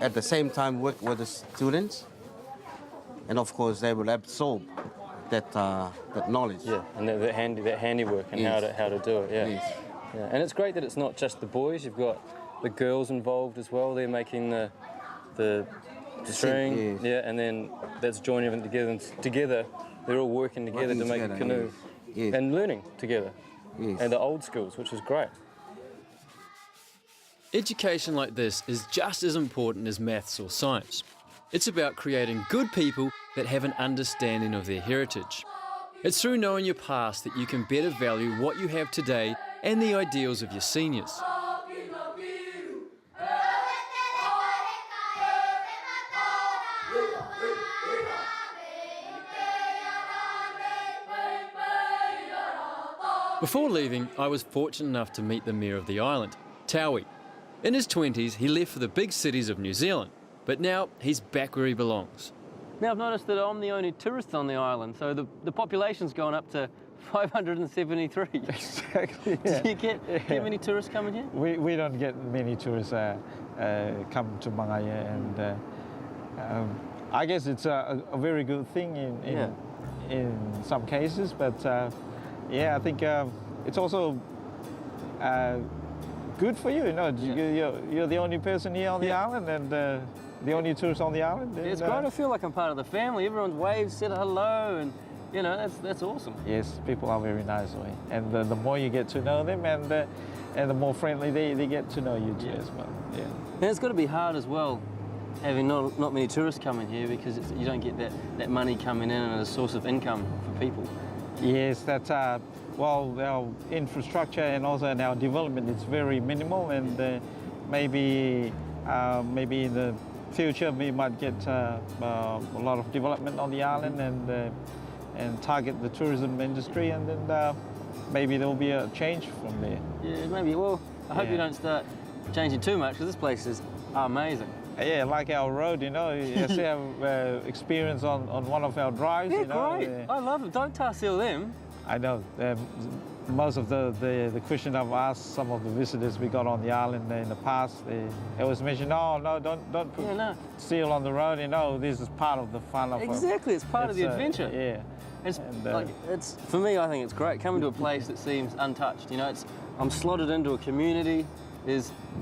at the same time work with the students, and of course they will absorb that knowledge. Yeah, and that handiwork and Yes. how to do it. Yeah. Yes. Yeah. And it's great that it's not just the boys. You've got the girls involved as well. They're making the string. Yes. Yeah, and then that's joining everything together. And together, they're all working together to make a canoe Yes. and learning together. Yes. And the old skills, which is great. Education like this is just as important as maths or science. It's about creating good people that have an understanding of their heritage. It's through knowing your past that you can better value what you have today and the ideals of your seniors. Before leaving, I was fortunate enough to meet the mayor of the island, Taui. In his 20s, he left for the big cities of New Zealand, but now he's back where he belongs. Now I've noticed that I'm the only tourist on the island, so the population's gone up to 573. Exactly. Yeah. Do you get many tourists coming here? We don't get many tourists come to Mangaya, and I guess it's a very good thing in some cases, but yeah, I think it's also good for you. You know, you're the only person here on the island, and the only tourist on the island. And, It's great. I feel like I'm part of the family. Everyone waves, said hello, and you know that's awesome. Yes, people are very nice, and the more you get to know them, and the more friendly they get to know you too as well. Yeah. And it's got to be hard as well, having not many tourists coming here, because you don't get that money coming in and a source of income for people. Yes, that's well, our infrastructure and also in our development is very minimal, and maybe in the future we might get a lot of development on the island and target the tourism industry, and then maybe there will be a change from there. Yeah, maybe. Well, I hope you don't start changing too much, because this place is amazing. Yeah, like our road, you know, you see have experience on one of our drives. Yeah, you know, great. I love them. Don't tar seal them. I know. Most of the question I've asked some of the visitors we got on the island in the past, they always mention, no, don't put seal on the road. You know, this is part of the fun of Exactly, it's part of the adventure. Yeah. It's for me. I think it's great coming to a place that seems untouched. You know, I'm slotted into a community.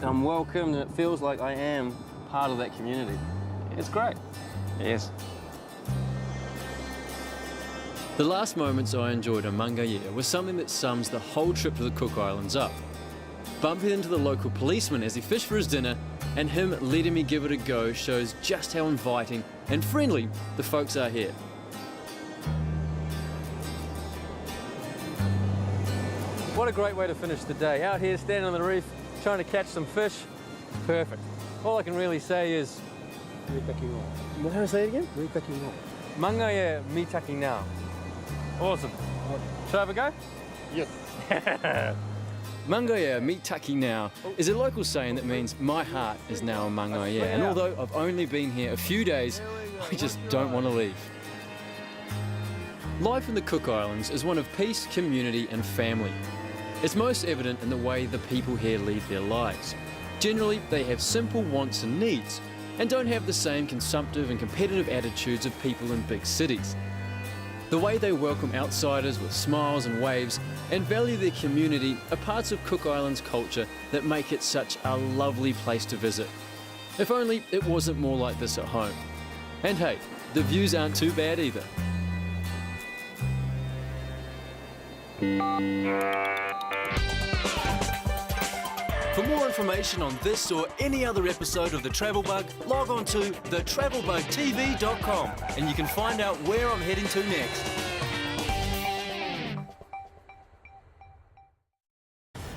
I'm welcomed, and it feels like I am part of that community. It's great. Yes. The last moments I enjoyed on Mangaya was something that sums the whole trip to the Cook Islands up. Bumping into the local policeman as he fished for his dinner, and him letting me give it a go shows just how inviting and friendly the folks are here. What a great way to finish the day. Out here, standing on the reef, trying to catch some fish. Perfect. All I can really say is... How do I say it again? Mangaya mitaki now. Awesome. Should I have a go? Yes. Mangaya mitaki now is a local saying that means my heart is now in Mangaya, and although I've only been here a few days, I just don't want to leave. Life in the Cook Islands is one of peace, community and family. It's most evident in the way the people here lead their lives. Generally, they have simple wants and needs, and don't have the same consumptive and competitive attitudes of people in big cities. The way they welcome outsiders with smiles and waves and value their community are parts of Cook Islands culture that make it such a lovely place to visit. If only it wasn't more like this at home. And hey, the views aren't too bad either. For more information on this or any other episode of The Travel Bug, log on to thetravelbugtv.com and you can find out where I'm heading to next.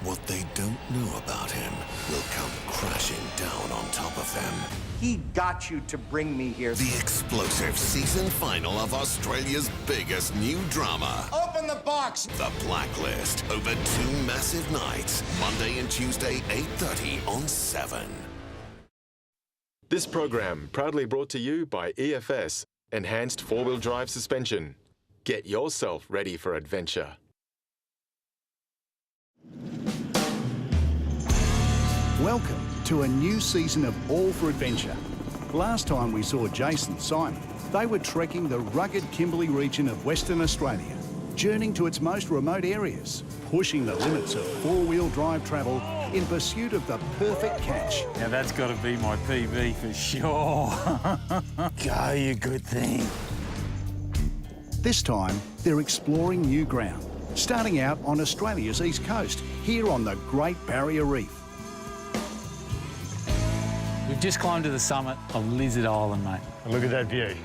What they don't know about him will come crashing down on top of them. He got you to bring me here. The explosive season final of Australia's biggest new drama. Open the box! The Blacklist, over 2 massive nights, Monday and Tuesday, 8:30 on 7. This program proudly brought to you by EFS, Enhanced Four-Wheel Drive Suspension. Get yourself ready for adventure. Welcome to a new season of All for Adventure. Last time we saw Jason Simon, they were trekking the rugged Kimberley region of Western Australia, journeying to its most remote areas, pushing the limits of four-wheel drive travel in pursuit of the perfect catch. Now that's got to be my PB for sure. Go, you good thing. This time, they're exploring new ground, starting out on Australia's east coast, here on the Great Barrier Reef. We've just climbed to the summit of Lizard Island, mate. Look at that view.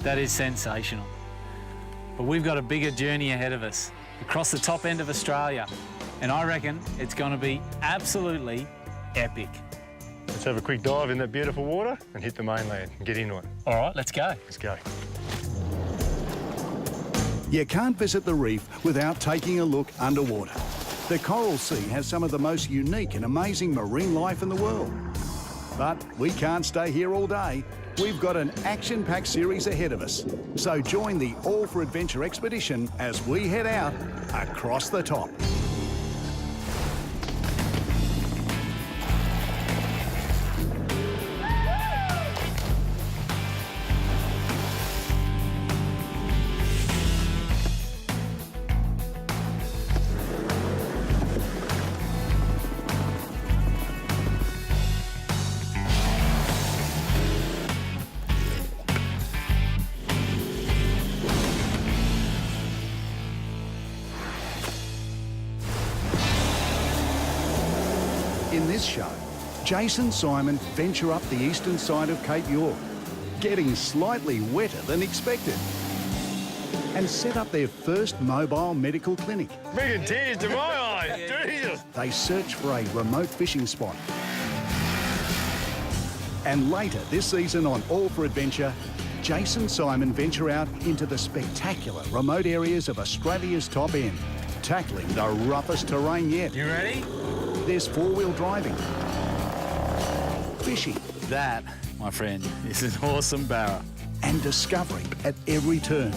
That is sensational. But we've got a bigger journey ahead of us, across the top end of Australia. And I reckon it's going to be absolutely epic. Let's have a quick dive in that beautiful water and hit the mainland and get into it. All right, let's go. Let's go. You can't visit the reef without taking a look underwater. The Coral Sea has some of the most unique and amazing marine life in the world. But we can't stay here all day. We've got an action-packed series ahead of us. So join the All for Adventure expedition as we head out across the top. In this show, Jason Simon venture up the eastern side of Cape York, getting slightly wetter than expected, and set up their first mobile medical clinic. Bringing tears to my eyes, Jesus. They search for a remote fishing spot. And later this season on All for Adventure, Jason Simon venture out into the spectacular remote areas of Australia's top end, tackling the roughest terrain yet. You ready? There's four-wheel driving, fishing, That, my friend, is an awesome barra. and discovery at every turn.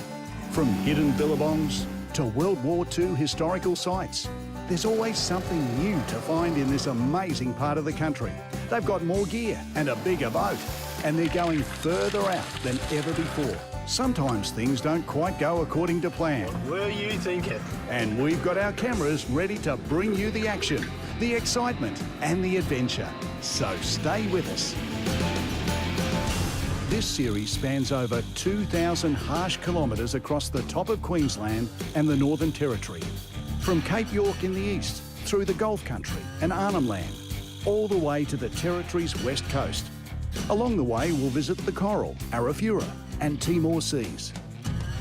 From hidden billabongs to World War II historical sites, there's always something new to find in this amazing part of the country. They've got more gear and a bigger boat, and they're going further out than ever before. Sometimes things don't quite go according to plan. What were you thinking? And we've got our cameras ready to bring you the action, the excitement and the adventure. So stay with us. This series spans over 2,000 harsh kilometres across the top of Queensland and the Northern Territory. From Cape York in the east, through the Gulf Country and Arnhem Land, all the way to the Territory's west coast. Along the way, we'll visit the Coral, Arafura and Timor Seas.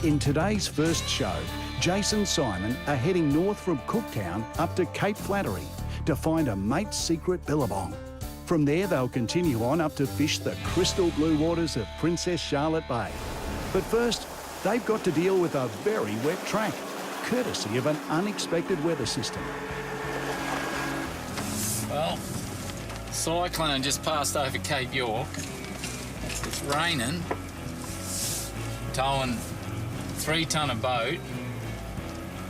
In today's first show, Jason Simon are heading north from Cooktown up to Cape Flattery to find a mate's secret billabong. From there, they'll continue on up to fish the crystal blue waters of Princess Charlotte Bay. But first, they've got to deal with a very wet track, courtesy of an unexpected weather system. Well, cyclone just passed over Cape York. It's raining. Towing 3-tonne boat.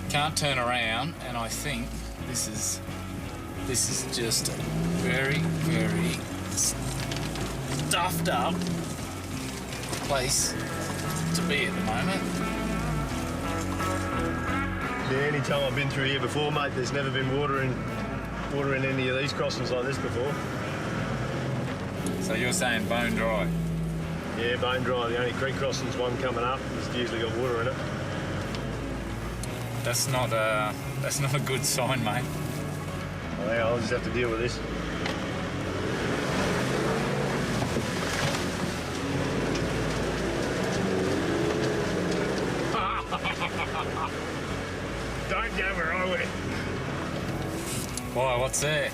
Can't turn around, and I think this is just a very, very stuffed up place to be at the moment. Yeah, any time I've been through here before, mate, there's never been water in any of these crossings like this before. So you're saying bone dry? Yeah, bone dry. The only creek crossing's one coming up. It's usually got water in it. That's not a good sign, mate. Oh, yeah, I'll just have to deal with this. Don't go where I went. Why, what's there?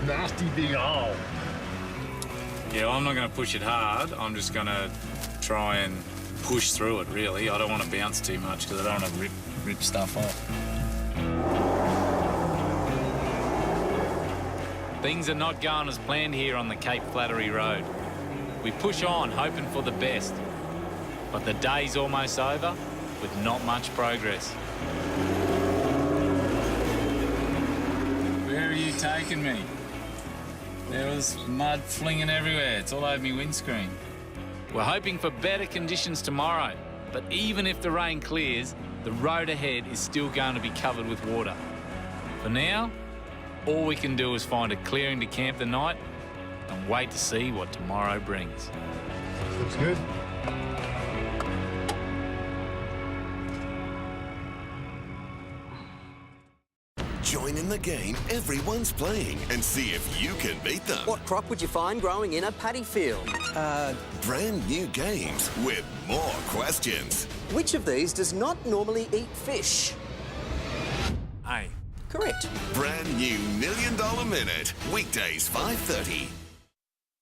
Nasty big hole. Yeah, well, I'm not going to push it hard. I'm just going to try and push through it, really. I don't want to bounce too much because I don't want to rip stuff off. Things are not going as planned here on the Cape Flattery Road. We push on, hoping for the best. But the day's almost over with not much progress. Where are you taking me? There was mud flinging everywhere. It's all over my windscreen. We're hoping for better conditions tomorrow, but even if the rain clears, the road ahead is still going to be covered with water. For now, all we can do is find a clearing to camp the night and wait to see what tomorrow brings. Looks good. Join in the game everyone's playing and see if you can beat them. What crop would you find growing in a paddy field? Brand new games with more questions. Which of these does not normally eat fish? A. Correct. Brand new $1 Million Minute. Weekdays 5:30.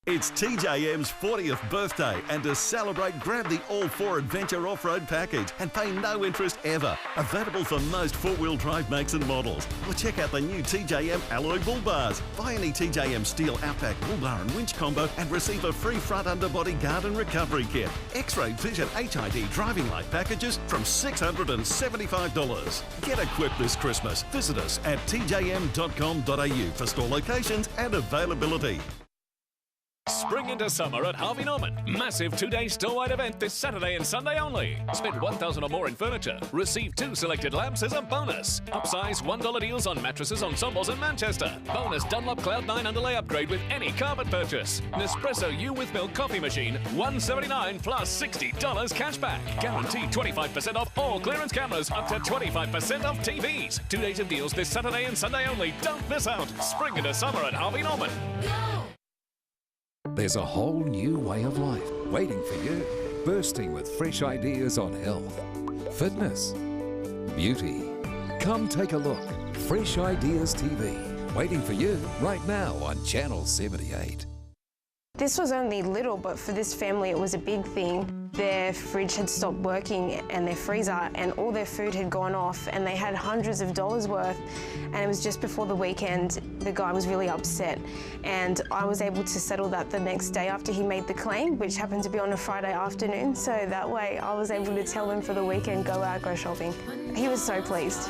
It's TJM's 40th birthday, and to celebrate, grab the All4 Adventure Off-Road Package and pay no interest ever. Available for most four-wheel drive makes and models. Or check out the new TJM Alloy Bull Bars. Buy any TJM Steel Outback Bull Bar and Winch combo and receive a free front underbody guard and recovery kit. X-Ray Vision HID driving light packages from $675. Get equipped this Christmas. Visit us at tjm.com.au for store locations and availability. Spring into summer at Harvey Norman. Massive two-day store-wide event this Saturday and Sunday only. Spend $1,000 or more in furniture. Receive 2 selected lamps as a bonus. Upsize $1 deals on mattresses, ensembles and Manchester. Bonus Dunlop Cloud 9 underlay upgrade with any carpet purchase. Nespresso U with milk coffee machine, $179 plus $60 cash back. Guaranteed 25% off all clearance cameras, up to 25% off TVs. 2 days of deals this Saturday and Sunday only. Don't miss out. Spring into summer at Harvey Norman. There's a whole new way of life waiting for you, bursting with fresh ideas on health, fitness, beauty. Come take a look. Fresh Ideas TV, waiting for you right now on Channel 78. This was only little, but for this family it was a big thing. Their fridge had stopped working and their freezer, and all their food had gone off, and they had hundreds of dollars worth, and it was just before the weekend. The guy was really upset, and I was able to settle that the next day after he made the claim, which happened to be on a Friday afternoon, so that way I was able to tell him for the weekend, go out, go shopping. He was so pleased.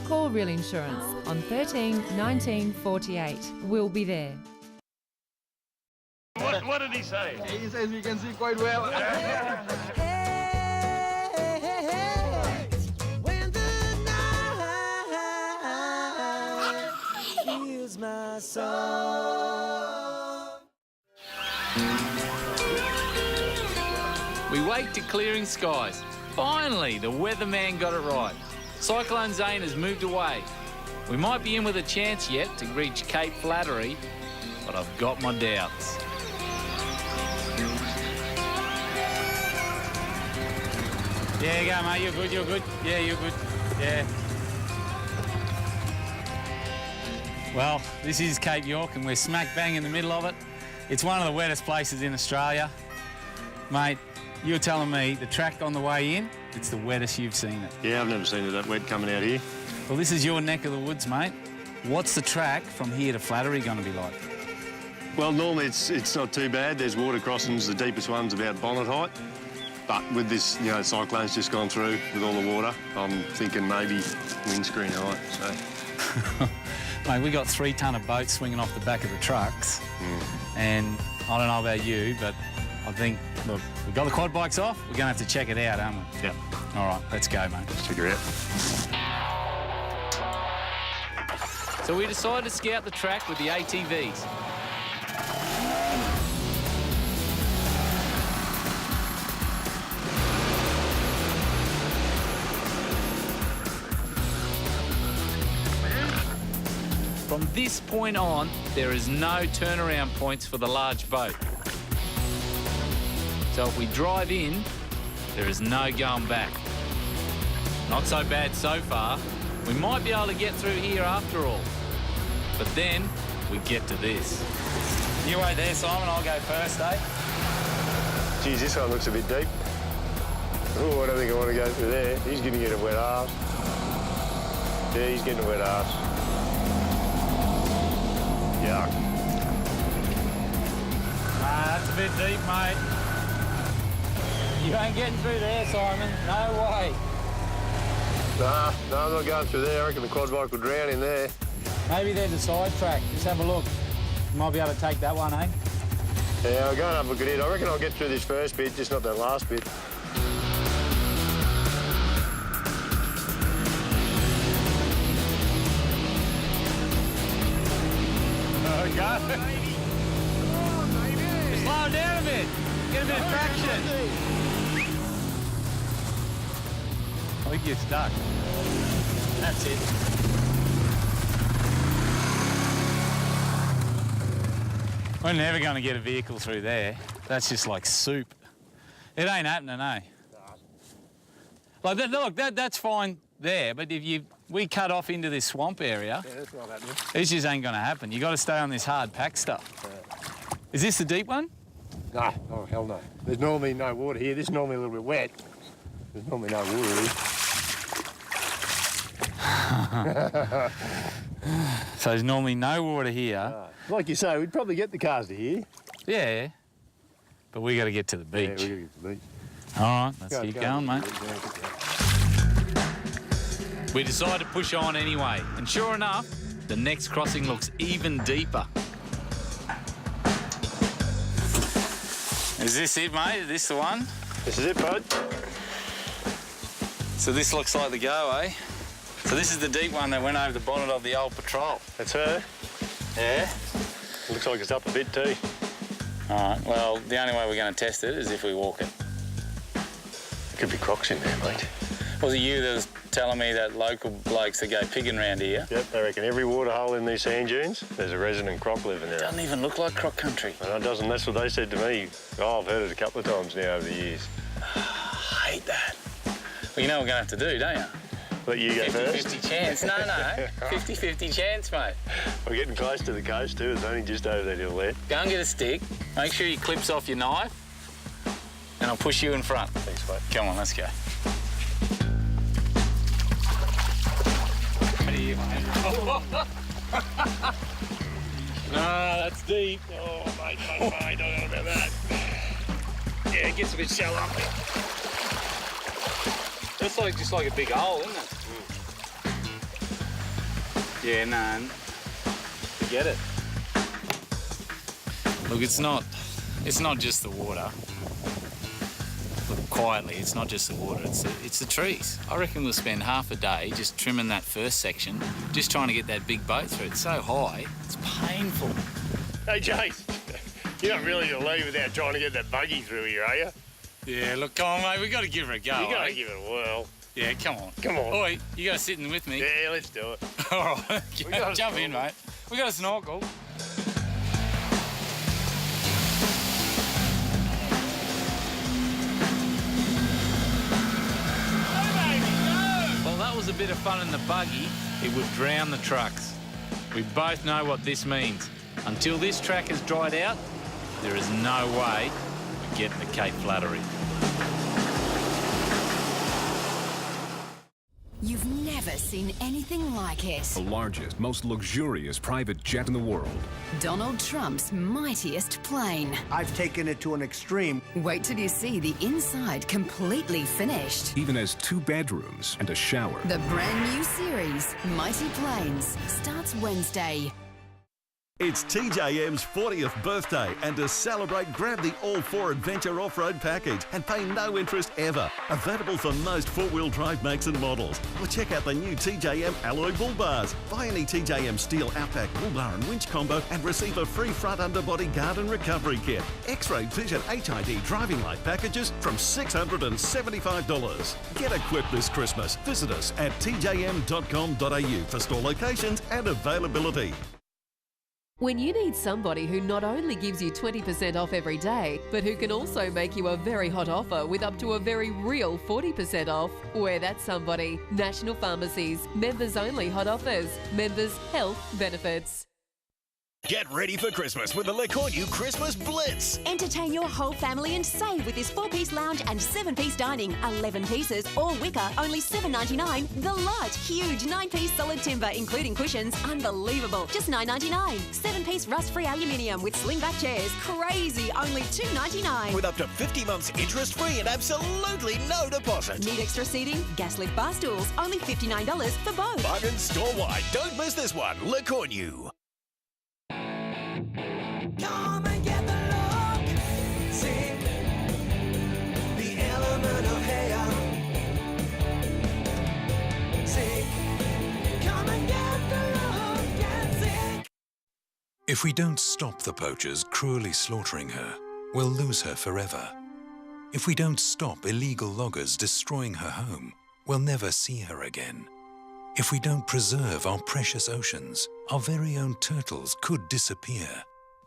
Call Real Insurance on 13 19 48. We'll be there. What did he say? He says you can see quite well. When the night heals my soul. We wake to clearing skies. Finally, the weatherman got it right. Cyclone Zane has moved away. We might be in with a chance yet to reach Cape Flattery, but I've got my doubts. Yeah, you go, mate. You're good, you're good. Yeah, you're good. Yeah. Well, this is Cape York and we're smack bang in the middle of it. It's one of the wettest places in Australia. Mate, you're telling me the track on the way in, it's the wettest you've seen it. Yeah, I've never seen it that wet coming out here. Well, this is your neck of the woods, mate. What's the track from here to Flattery going to be like? Well, normally it's not too bad. There's water crossings, the deepest one's about bonnet height. But with this, cyclone's just gone through with all the water, I'm thinking maybe windscreen height, so. Mate, we got 3 ton of boats swinging off the back of the trucks. And I don't know about you, but I think, look, we've got the quad bikes off, we're going to have to check it out, aren't we? Yep. All right, let's go, mate. Let's check it out. So we decided to scout the track with the ATVs. From this point on, there is no turnaround points for the large boat. So if we drive in, there is no going back. Not so bad so far. We might be able to get through here after all. But then we get to this. You wait there, Simon, I'll go first, eh? Geez, this one looks a bit deep. Oh, I don't think I want to go through there. He's going to get a wet arse. Yeah, he's getting a wet arse. Yuck. Nah, that's a bit deep, mate. You ain't getting through there, Simon. No way. Nah, I'm not going through there. I reckon the quad bike will drown in there. Maybe there's a side track. Just have a look. Might be able to take that one, eh? Yeah, I'll go and have a look at it. I reckon I'll get through this first bit, just not that last bit. Oh, God. Slow down a bit. Get a bit of traction. I think you're stuck. That's it. We're never going to get a vehicle through there. That's just like soup. It ain't happening, eh? Like that, look, that's fine there, but if we cut off into this swamp area, Yeah, that's not happening. it just ain't going to happen. You got to stay on this hard pack stuff. Is this the deep one? No, oh hell no. There's normally no water here. This is normally a little bit wet. There's normally no water here. So there's normally no water here. Like you say, we'd probably get the cars to here. Yeah, but we got to get to the beach. Yeah, we got to get to the beach. All right, let's keep going, mate. We decide to push on anyway, and sure enough, the next crossing looks even deeper. Is this it, mate? Is this the one? This is it, bud. So this looks like the go, eh? So this is the deep one that went over the bonnet of the old Patrol. That's her. Yeah? Looks like it's up a bit too. All right, well, the only way we're going to test it is if we walk it. Could be crocs in there, mate. Was it you that was telling me that local blokes that go pigging round here? Yep, they reckon every water hole in these sand dunes, there's a resident croc living there. Doesn't even look like croc country. No, it doesn't. That's what they said to me. Oh, I've heard it a couple of times now over the years. I hate that. Well, you know what we're going to have to do, don't you? Let you go first. 50-50 chance. No. 50-50 chance, mate. We're getting close to the coast too. It's only just over that hill there. Go and get a stick. Make sure your clip's off your knife. And I'll push you in front. Thanks, mate. Come on, let's go. No, that's deep. Oh, mate, I don't know about that. Yeah, it gets a bit shallow up there. That's like just like a big hole, isn't it? Yeah, no. Forget it. Look, it's not just the water. Look, quietly, it's not just the water, it's the trees. I reckon we'll spend half a day just trimming that first section, just trying to get that big boat through. It's so high, it's painful. Hey, Jace, you're not really going to leave without trying to get that buggy through here, are you? Yeah, look, come on, mate, we've got to give her a go. You got to give it a whirl. Yeah, come on. Come on. Oi, you got to sit in with me. Yeah, let's do it. All right, jump in, mate. We got a snorkel. Well, that was a bit of fun in the buggy. It would drown the trucks. We both know what this means. Until this track has dried out, there is no way we get to Cape Flattery. You've never seen anything like it. The largest, most luxurious private jet in the world. Donald Trump's mightiest plane. I've taken it to an extreme. Wait till you see the inside completely finished. Even has 2 bedrooms and a shower. The brand new series, Mighty Planes, starts Wednesday. It's TJM's 40th birthday, and to celebrate, grab the All4 Adventure Off-Road package and pay no interest ever. Available for most four-wheel drive makes and models. Or check out the new TJM Alloy Bull Bars. Buy any TJM Steel Outback Bull Bar and Winch combo and receive a free front underbody guard and recovery kit. X-Ray Vision HID driving light packages from $675. Get equipped this Christmas. Visit us at tjm.com.au for store locations and availability. When you need somebody who not only gives you 20% off every day, but who can also make you a very hot offer with up to a very real 40% off, we're that somebody. National Pharmacies. Members only hot offers. Members health benefits. Get ready for Christmas with the Le Cornu Christmas Blitz. Entertain your whole family and save with this 4-piece lounge and 7-piece dining. 11 pieces, all wicker, only $7.99. The lot, huge 9-piece solid timber, including cushions, unbelievable, just $9.99. 7-piece rust-free aluminium with sling-back chairs, crazy, only $2.99. With up to 50 months interest-free and absolutely no deposit. Need extra seating? Gas lift bar stools, only $59 for both. Bargain store-wide. Don't miss this one. Le Cornu. If we don't stop the poachers cruelly slaughtering her, we'll lose her forever. If we don't stop illegal loggers destroying her home, we'll never see her again. If we don't preserve our precious oceans, our very own turtles could disappear.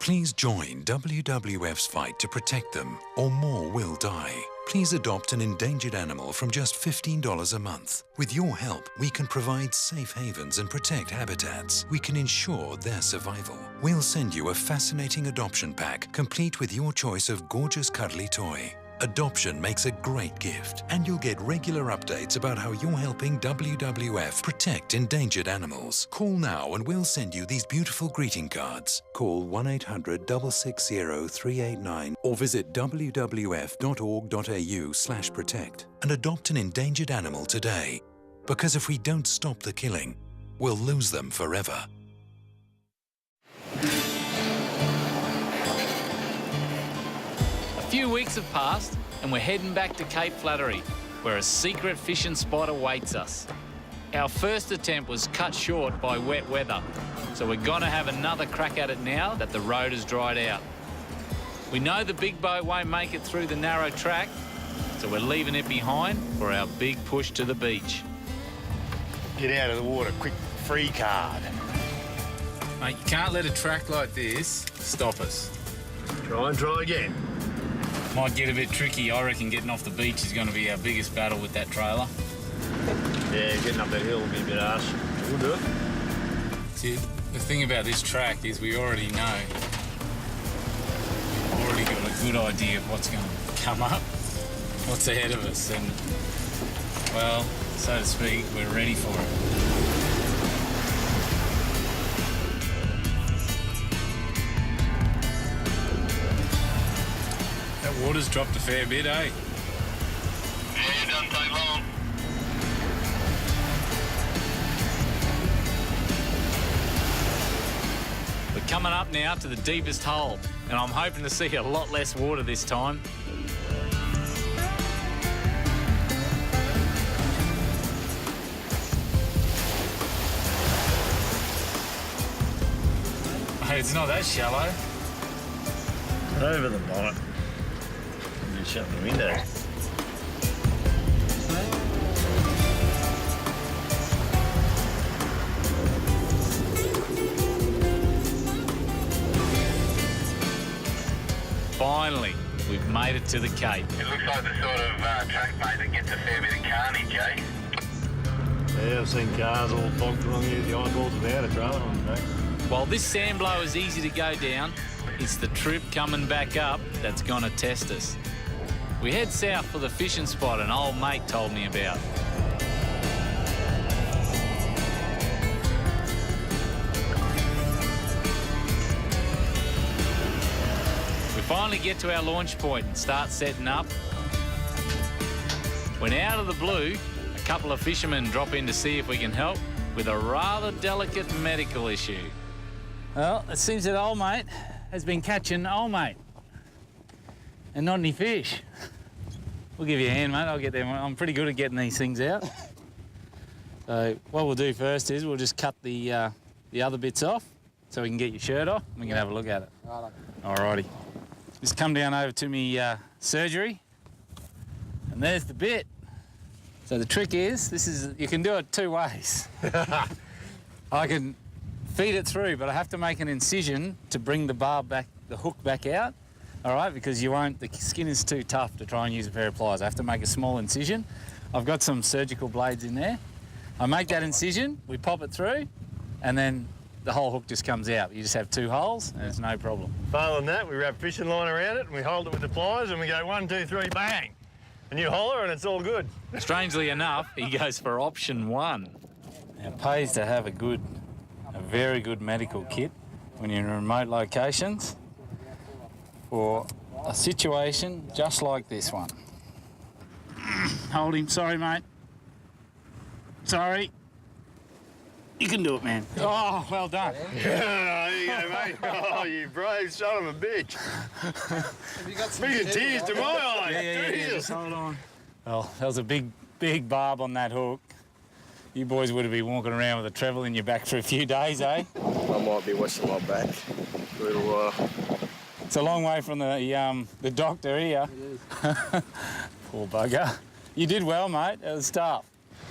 Please join WWF's fight to protect them, or more will die. Please adopt an endangered animal from just $15 a month. With your help, we can provide safe havens and protect habitats. We can ensure their survival. We'll send you a fascinating adoption pack, complete with your choice of gorgeous cuddly toy. Adoption makes a great gift, and you'll get regular updates about how you're helping WWF protect endangered animals. Call now and we'll send you these beautiful greeting cards. Call 1-800-660-389 or visit wwf.org.au/protect and adopt an endangered animal today. Because if we don't stop the killing, we'll lose them forever. A few weeks have passed and we're heading back to Cape Flattery, where a secret fishing spot awaits us. Our first attempt was cut short by wet weather, so we're gonna have another crack at it now that the road has dried out. We know the big boat won't make it through the narrow track, so we're leaving it behind for our big push to the beach. Get out of the water, quick, free card. Mate, you can't let a track like this stop us. Try and try again. Might get a bit tricky. I reckon getting off the beach is going to be our biggest battle with that trailer. Yeah, getting up that hill will be a bit harsh. We'll do it. See, the thing about this track is we already know. We've already got a good idea of what's going to come up, what's ahead of us, and, well, so to speak, we're ready for it. Water's dropped a fair bit, eh? Yeah, it doesn't take long. We're coming up now to the deepest hole, and I'm hoping to see a lot less water this time. Hey, it's not that shallow. Over the bonnet. Shut the window. Finally, we've made it to the Cape. It looks like the sort of track, mate, that gets a fair bit of carnage, eh? Yeah, I've seen cars all bogged along here, the eyeballs without a trailer on the back. While this sand blow is easy to go down, it's the trip coming back up that's gonna test us. We head south for the fishing spot an old mate told me about. We finally get to our launch point and start setting up. When out of the blue, a couple of fishermen drop in to see if we can help with a rather delicate medical issue. Well, it seems that old mate has been catching old mate and not any fish. We'll give you a hand, mate. I'll get there. I'm pretty good at getting these things out. So what we'll do first is we'll just cut the other bits off so we can get your shirt off and we can have a look at it. Alrighty. Just come down over to me surgery, and there's the bit. So the trick is, you can do it two ways. I can feed it through, but I have to make an incision to bring the barb back, the hook back out. All right, because the skin is too tough to try and use a pair of pliers. I have to make a small incision. I've got some surgical blades in there. I make that incision, we pop it through, and then the whole hook just comes out. You just have two holes, and it's no problem. Failing that, we wrap fishing line around it, and we hold it with the pliers, and we go 1, 2, 3, bang! And you holler, and it's all good. Strangely enough, he goes for option 1. It pays to have a very good medical kit when you're in remote locations for a situation just like this one. Hold him. Sorry, mate. Sorry. You can do it, man. Oh, well done. Yeah, there you go, mate. Oh, you brave son of a bitch. Have you got some tears to my eyes? Yeah, just hold on. Well, there was a big barb on that hook. You boys would have been walking around with a treble in your back for a few days, eh? I might be washing my back for a little while. It's a long way from the doctor here. Poor bugger. You did well, mate. It was tough.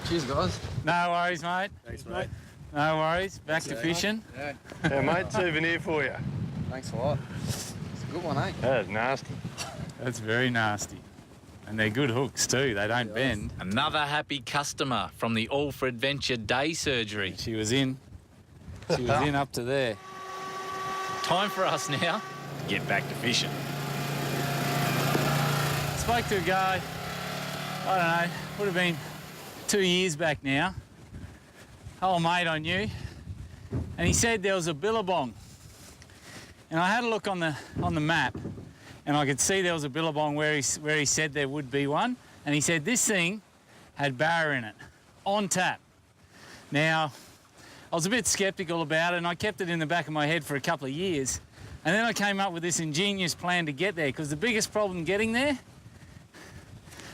Cheers, guys. No worries, mate. Thanks, mate. No worries. Back to fishing. Yeah. Yeah, mate, souvenir for you. Thanks a lot. It's a good one, eh? That is nasty. That's very nasty. And they're good hooks too, they don't bend. Another happy customer from the All for Adventure Day Surgery. She was in up to there. Time for us now to get back to fishing. Spoke to a guy, I don't know, would have been 2 years back now. Old mate I knew. And he said there was a billabong. And I had a look on the map, and I could see there was a billabong where he said there would be one. And he said this thing had barra in it, on tap. Now, I was a bit sceptical about it, and I kept it in the back of my head for a couple of years. And then I came up with this ingenious plan to get there, because the biggest problem getting there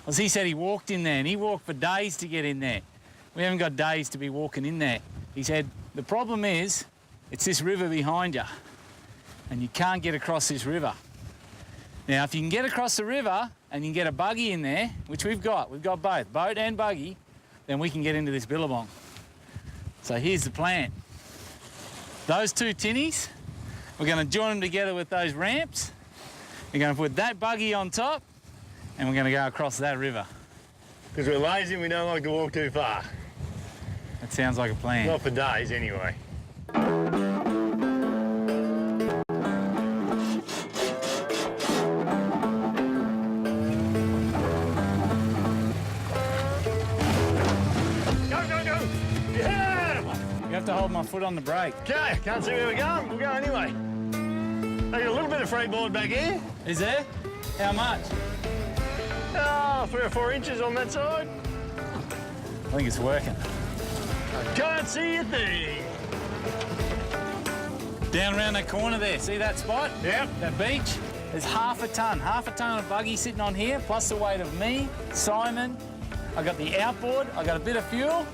was he said he walked in there, and he walked for days to get in there. We haven't got days to be walking in there. He said, the problem is, it's this river behind you, and you can't get across this river. Now, if you can get across the river and you can get a buggy in there, which we've got both, boat and buggy, then we can get into this billabong. So here's the plan. Those two tinnies, we're going to join them together with those ramps. We're going to put that buggy on top, and we're going to go across that river. Because we're lazy and we don't like to walk too far. That sounds like a plan. Not for days, anyway. To hold my foot on the brake. Okay, can't see where we're going. We'll go anyway. There's a little bit of freeboard back here. Is there? How much? Oh, 3 or 4 inches on that side. I think it's working. Can't see a thing. Down around that corner there, see that spot? Yep. That beach? There's half a ton of buggy sitting on here, plus the weight of me, Simon. I got the outboard, I got a bit of fuel,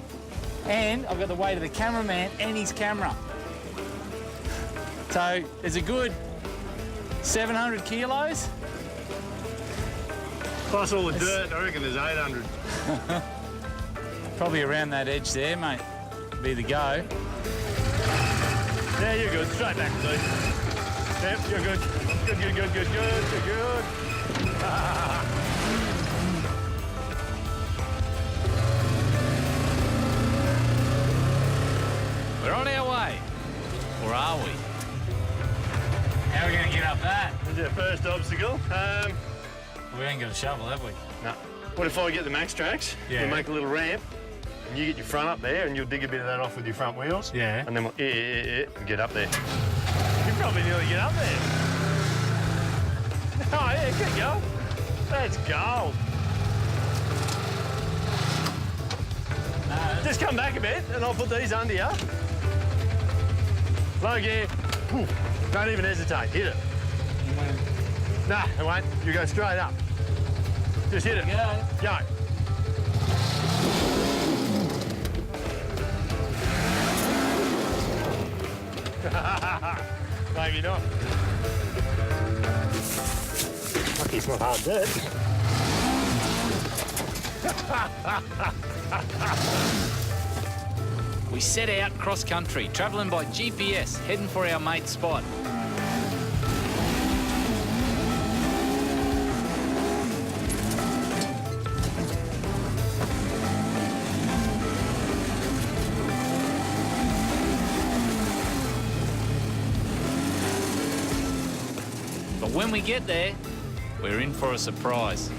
and I've got the weight of the cameraman and his camera. So there's a good 700 kilos. Plus all the dirt, I reckon there's 800. Probably around that edge there, mate. Be the go. Yeah, you're good. Straight back, Steve. Yep, you're good. Good. You're good. We're on our way. Or are we? How are we going to get up that? This is our first obstacle. We ain't got a shovel, have we? No. What if I get the Max Tracks? Yeah. We'll make a little ramp, and you get your front up there, and you'll dig a bit of that off with your front wheels. Yeah. And then we'll get up there. You probably nearly get up there. Oh, yeah, keep going. That's gold. No. Just come back a bit, and I'll put these under you. Low gear. Ooh. Don't even hesitate. Hit it. Nah, it won't. You go straight up. Just hit it. Go. Maybe not. Lucky it's not hard dirt. We set out cross-country, travelling by GPS, heading for our mate's spot. But when we get there, we're in for a surprise.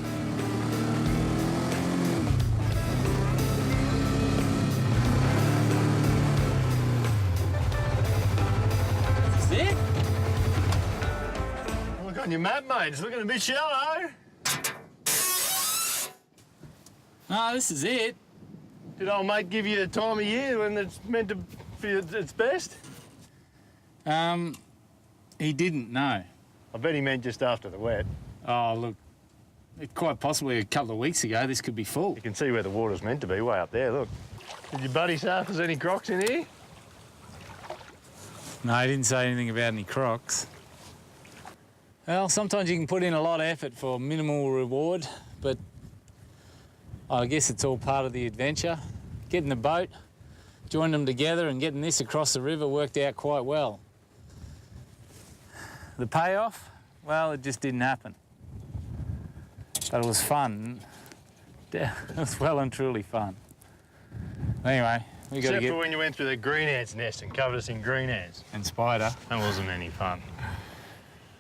Look on your map, mate. It's looking a bit shallow. No, this is it. Did old mate give you a time of year when it's meant to be its best? He didn't, no. I bet he meant just after the wet. Oh, look, quite possibly a couple of weeks ago, this could be full. You can see where the water's meant to be, way up there, look. Did your buddy say if there's any crocs in here? No, he didn't say anything about any crocs. Well, sometimes you can put in a lot of effort for minimal reward, but I guess it's all part of the adventure. Getting the boat, joining them together and getting this across the river worked out quite well. The payoff, well, it just didn't happen. But it was fun. It was well and truly fun. Anyway, we got to Except get... for when you went through the green ants nest and covered us in green ants. And spider. That wasn't any fun.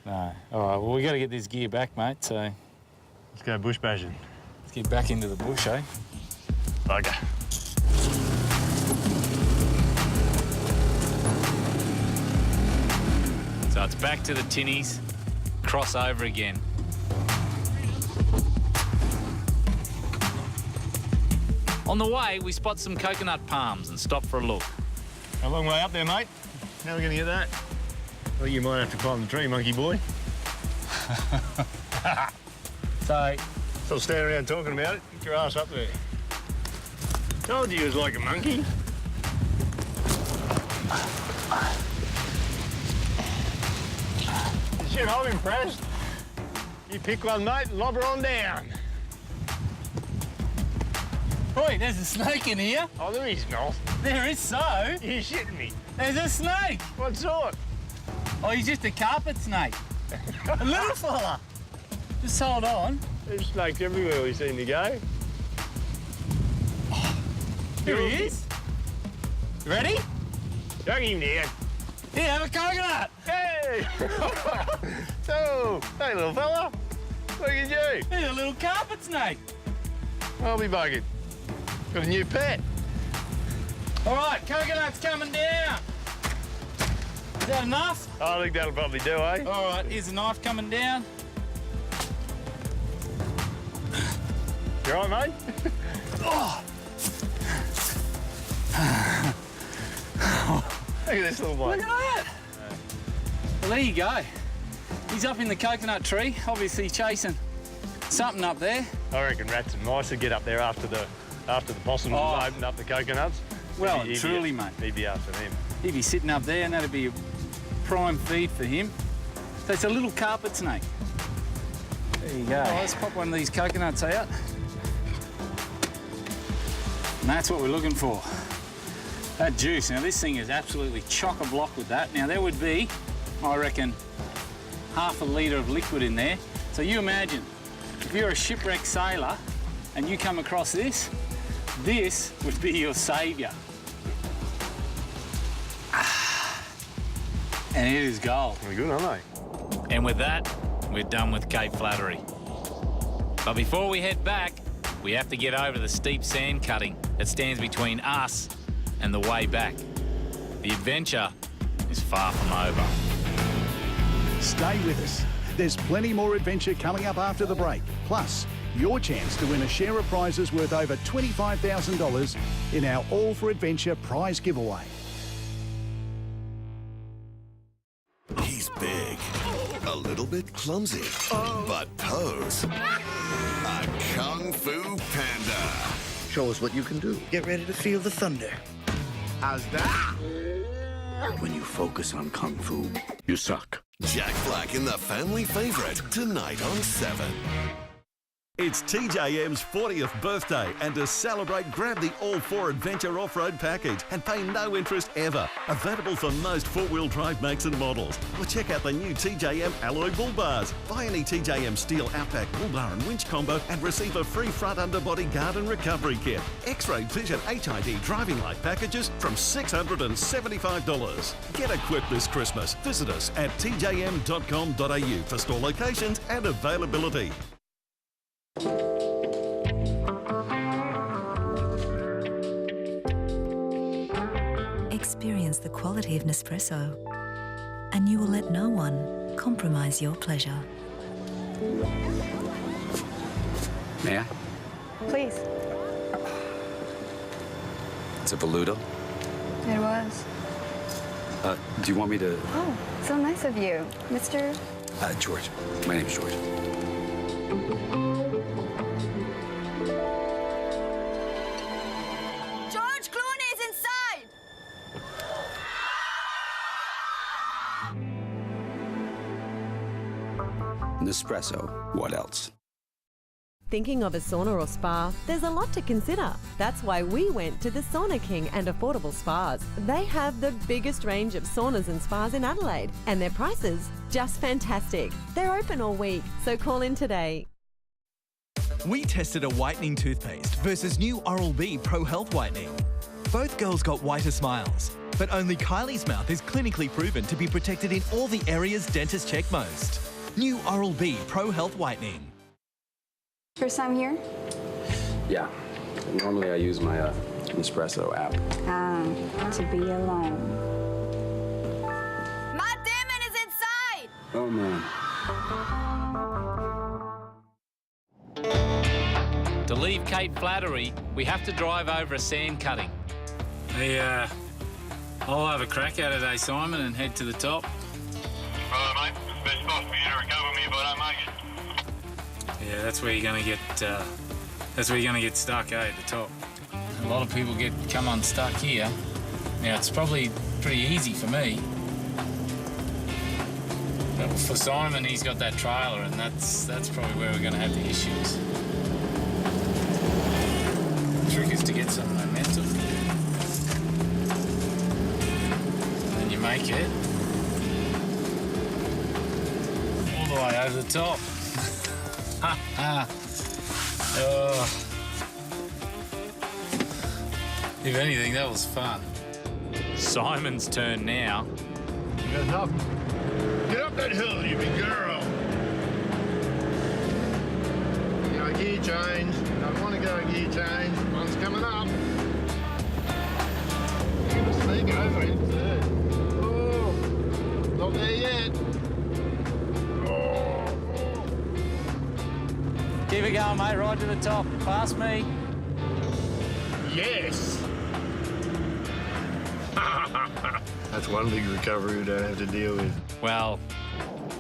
No. All right, well, we got to get this gear back, mate, so... Let's go bush bashing. Let's get back into the bush, eh? Bugger. So it's back to the tinnies, cross over again. On the way, we spot some coconut palms and stop for a look. A long way up there, mate. How are we going to get that? Well, you might have to climb the tree, monkey boy. So... Stop standing around talking about it. Get your ass up there. Told you he was like a monkey. Shit, I'm impressed. You pick one, mate, and lob her on down. Oi, there's a snake in here. Oh, there is not. There is so. You're shitting me. There's a snake. What sort? Oh, he's just a carpet snake. A little fella. Just hold on. There's snakes everywhere we seem to go. Here he is. You ready? Chuck him down. Here, have a coconut. Hey! So, hey, little fella. What can you do? Here's a little carpet snake. I'll be bugging. Got a new pet. All right, coconut's coming down. Is that enough? I think that'll probably do, eh? All right, here's a knife coming down. You all right, mate? Oh. Look at this little bloke. Look at that. Well, there you go. He's up in the coconut tree, obviously chasing something up there. I reckon rats and mice would get up there after the possums opened up the coconuts. Well, truly, mate. He'd be after them. He'd be sitting up there and that'd be a prime feed for him. So it's a little carpet snake. There you go. Oh, let's pop one of these coconuts out. And that's what we're looking for. That juice. Now, this thing is absolutely chock-a-block with that. Now, there would be, I reckon, half a litre of liquid in there. So you imagine, if you're a shipwrecked sailor and you come across this, this would be your saviour. And it is gold. They're good, aren't they? And with that, we're done with Cape Flattery. But before we head back, we have to get over the steep sand cutting that stands between us and the way back. The adventure is far from over. Stay with us. There's plenty more adventure coming up after the break. Plus, your chance to win a share of prizes worth over $25,000 in our All for Adventure prize giveaway. He's big, a little bit clumsy, but pose. A Kung Fu Panda. Show us what you can do. Get ready to feel the thunder. How's that? When you focus on Kung Fu, you suck. Jack Black in the family favourite, tonight on 7. It's TJM's 40th birthday, and to celebrate, grab the All 4 Adventure Off-Road package and pay no interest ever. Available for most four-wheel drive makes and models. Or check out the new TJM Alloy Bull Bars. Buy any TJM Steel Outback Bull Bar and Winch combo and receive a free front underbody guard and recovery kit. X-Ray Vision HID driving light packages from $675. Get equipped this Christmas. Visit us at tjm.com.au for store locations and availability. Experience the quality of Nespresso, and you will let no one compromise your pleasure. May I? Please. It's a Voluto. It was. Do you want me to... Oh, so nice of you. Mr. George. My name's George. George! Nespresso. What else? Thinking of a sauna or spa? There's a lot to consider. That's why we went to the Sauna King and Affordable Spas. They have the biggest range of saunas and spas in Adelaide, and their prices just fantastic. They're open all week, so call in today. We tested a whitening toothpaste versus new Oral-B Pro Health Whitening. Both girls got whiter smiles, but only Kylie's mouth is clinically proven to be protected in all the areas dentists check most. New Oral-B Pro Health Whitening. First time here? Yeah. Normally I use my Nespresso app. To be alone. My demon is inside! Oh, man. To leave Cape Flattery, we have to drive over a sand cutting. I'll have a crack at it, Simon, and head to the top. Right, mate. Best spot for you to recover me if I don't make it. Yeah, that's where you're gonna get. That's where you're gonna get stuck, at the top. A lot of people come unstuck here. Now it's probably pretty easy for me, but for Simon, he's got that trailer, and that's probably where we're gonna have the issues. The trick is to get some momentum, and you make it all the way over the top. If anything, that was fun. Simon's turn now. Get up that hill, you big girl. Gear change. Don't want to go gear change. One's coming up. You're going to sneak over it. Oh, not there yet. Keep it going, mate, right to the top. Past me. Yes. That's one big recovery we don't have to deal with. Well,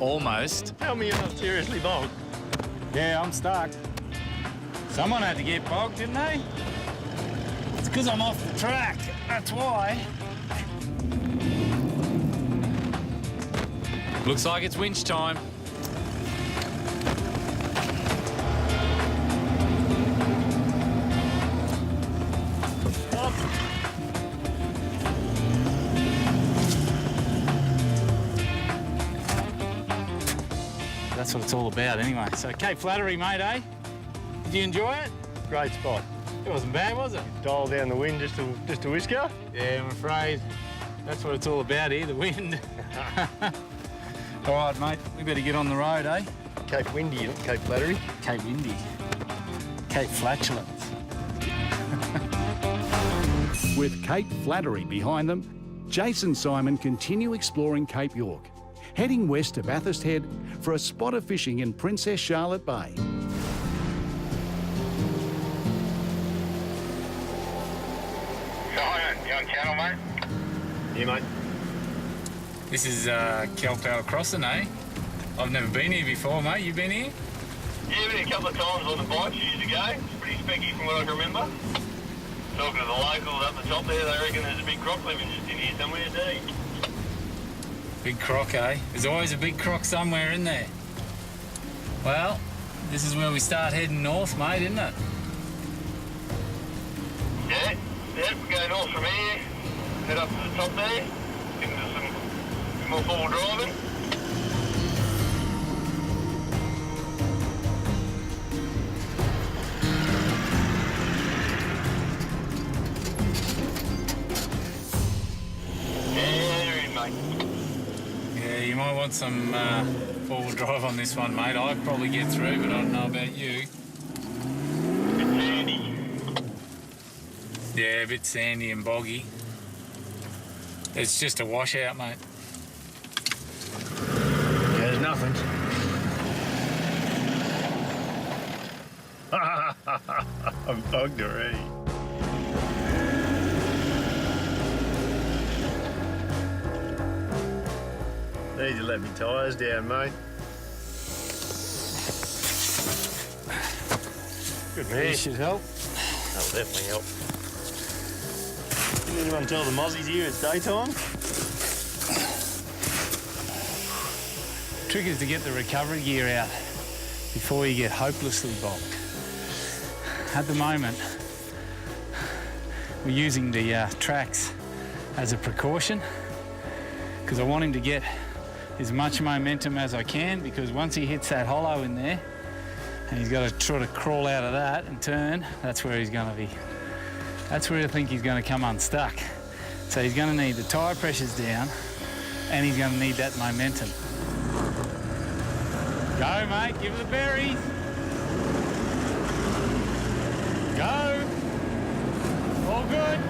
almost. Tell me you're not seriously bogged. Yeah, I'm stuck. Someone had to get bogged, didn't they? It's because I'm off the track. That's why. Looks like it's winch time. That's what it's all about anyway. So Cape Flattery, mate, eh? Did you enjoy it? Great spot. It wasn't bad, was it? Dial down the wind just a whisker? Yeah, I'm afraid that's what it's all about here, the wind. All right, mate, we better get on the road, eh? Cape Windy, not Cape Flattery. Cape Windy. Cape Flatulence. With Cape Flattery behind them, Jason and Simon continue exploring Cape York, heading west to Bathurst Head for a spot of fishing in Princess Charlotte Bay. Simon, you on channel, mate? Yeah, mate. This is Kelpal Crossing, eh? I've never been here before, mate. You been here? Yeah, been a couple of times on the bike years ago. It's pretty specky from what I can remember. Talking to the locals up the top there, they reckon there's a big croc living just in here somewhere, too. Big croc, eh? There's always a big croc somewhere in there. Well, this is where we start heading north, mate, isn't it? Yeah, we go north from here, head up to the top there, get into some more forward driving. Yeah, you might want some four-wheel drive on this one, mate. I'd probably get through, but I don't know about you. It's sandy. Yeah, a bit sandy and boggy. It's just a washout, mate. Yeah, there's nothing. I'm bugged already. Need to let me tyres down, mate. Good man. This should help. That'll definitely help. Did anyone tell the Mozzies here it's daytime? Trick is to get the recovery gear out before you get hopelessly bogged. At the moment, we're using the tracks as a precaution because I want him to get as much momentum as I can, because once he hits that hollow in there and he's got to try to crawl out of that and turn, that's where he's going to be. That's where I think he's going to come unstuck. So he's going to need the tyre pressures down and he's going to need that momentum. Go, mate, give it the berries. Go. All good.